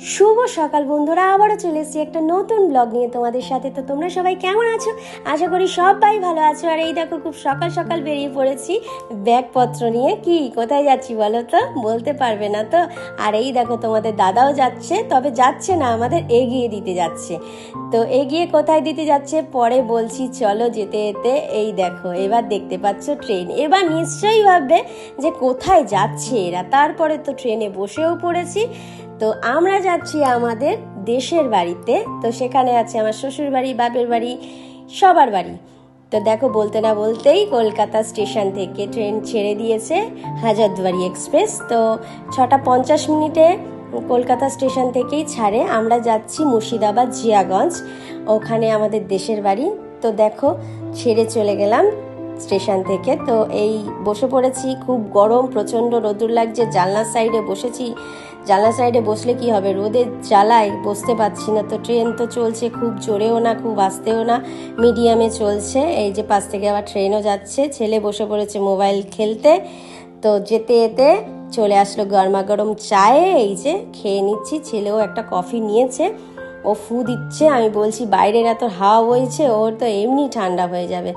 শুভ সকাল বন্ধুরা, আবারও চলে এসেছি একটা নতুন ব্লগ নিয়ে তোমাদের সাথে। তো তোমরা সবাই কেমন আছো? আশা করি সবাই ভালো আছো। আর এই দেখো, খুব সকাল সকাল বেরিয়ে পড়েছি ব্যাগপত্র নিয়ে। কি কোথায় যাচ্ছি বলো তো? বলতে পারবে না তো? আর এই দেখো, তোমাদের দাদাও যাচ্ছে, তবে যাচ্ছে না, আমাদের এগিয়ে দিতে যাচ্ছে। তো এগিয়ে কোথায় দিতে যাচ্ছে পরে বলছি, চলো যেতে যেতে। এই দেখো, এবার দেখতে পাচ্ছ ট্রেন। এবার নিশ্চয়ই ভাববে যে কোথায় যাচ্ছে এরা। তারপরে তো ট্রেনে বসেও পড়েছি। তো আমরা যাচ্ছি আমাদের দেশের বাড়িতে। তো সেখানে আছে আমার শ্বশুর বাড়ি, বাপের বাড়ি, সবার বাড়ি। তো দেখো, বলতে না বলতেই কলকাতা স্টেশন থেকে ট্রেন ছেড়ে দিয়েছে হাজারদুয়ারি এক্সপ্রেস। তো 6:50 কলকাতা স্টেশন থেকেই ছাড়ে। আমরা যাচ্ছি মুর্শিদাবাদ জিয়াগঞ্জ, ওখানে আমাদের দেশের বাড়ি। তো দেখো, ছেড়ে চলে গেলাম স্টেশন থেকে। তো এই বসে পড়েছি, খুব গরম, প্রচণ্ড রোদুর লাগছে। জানলার সাইডে বসেছি। জানলার সাইডে বসলে কি হবে, রোদের জ্বালায় বসতে পারছি না। তো ট্রেন তো চলছে, খুব জোরেও না খুব আস্তেও না, মিডিয়ামে চলছে। এই যে পাশ থেকে আবার ট্রেনও যাচ্ছে। ছেলে বসে পড়েছে মোবাইল খেলতে। তো যেতে যেতে চলে আসলো গরমা গরম চায়ে। এই যে খেয়ে নিচ্ছি। ছেলেও একটা কফি নিয়েছে, ও ফু দিচ্ছে। আমি বলছি বাইরের এত হাওয়া বইছে, ওর তো এমনি ঠান্ডা হয়ে যাবে।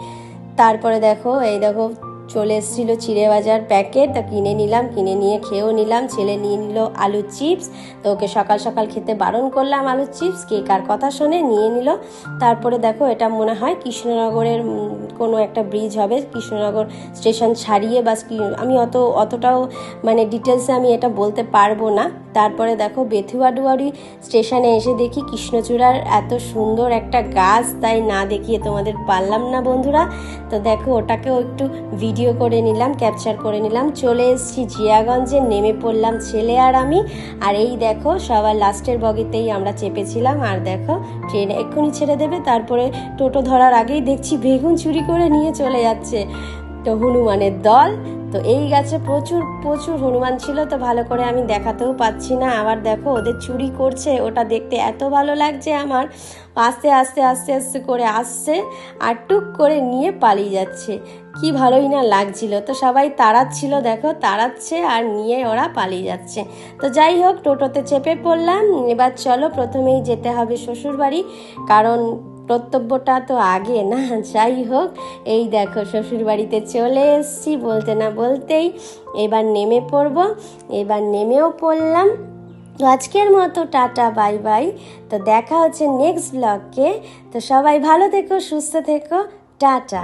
তারপরে দেখো, এই দেখো চলে এসেছিল চিড়ে ভাজার প্যাকেট। তা কিনে নিলাম, কিনে নিয়ে খেয়েও নিলাম। ছেলে নিয়ে নিল আলুর চিপস। তো ওকে সকাল সকাল খেতে বারণ করলাম আলুর চিপস, কে কার কথা শুনে নিয়ে নিল। তারপরে দেখো, এটা মনে হয় কৃষ্ণনগরের কোনো একটা ব্রিজ হবে, কৃষ্ণনগর স্টেশন ছাড়িয়ে। বাস আমি অতটাও মানে ডিটেলসে আমি এটা বলতে পারবো না। তারপরে দেখো, বেথুয়াডুয়ারি স্টেশনে এসে দেখি কৃষ্ণচূড়ার এত সুন্দর একটা গাছ, তাই না দেখিয়ে তোমাদের পারলাম না বন্ধুরা। তো দেখো, ওটাকেও একটু ভিডিও করে নিলাম, ক্যাপচার করে নিলাম। চলে এসেছি জিয়াগঞ্জে, নেমে পড়লাম ছেলে আর আমি। আর এই দেখো, সবার লাস্টের বগিতেই আমরা চেপেছিলাম। আর দেখো, ট্রেন এক্ষুনি ছেড়ে দেবে। তারপরে টোটো ধরার আগেই দেখছি বেগুন চুরি করে নিয়ে চলে যাচ্ছে তো হনুমানের দল। তো এই গাছে প্রচুর প্রচুর হনুমান ছিল, তো ভালো করে আমি দেখাতেও পাচ্ছি না। আবার দেখো, ওদের চুরি করছে, ওটা দেখতে এত ভালো লাগছে আমার। আস্তে আস্তে আস্তে আস্তে করে আসছে আর টুক করে নিয়ে পালিয়ে যাচ্ছে। কি ভালোই না লাগছিল। তো সবাই তাড়াচ্ছিল, দেখো তাড়াচ্ছে আর নিয়ে ওরা পালিয়ে যাচ্ছে। তো যাই হোক, টোটোতে চেপে পড়লাম। এবার চলো, প্রথমেই যেতে হবে শ্বশুর বাড়ি, কারণ কর্তব্যটা তো আগে না। যাই হোক, এই দেখো শ্বশুর বাড়িতে চলে এসেছি বলতে না বলতেই। এবার নেমে পড়ব। এবার নেমেও পড়লাম। তো আজকের মতো টাটা, বাই বাই। তো দেখা হচ্ছে নেক্সট ব্লগে। তো সবাই ভালো থেকো, সুস্থ থেকো, টাটা।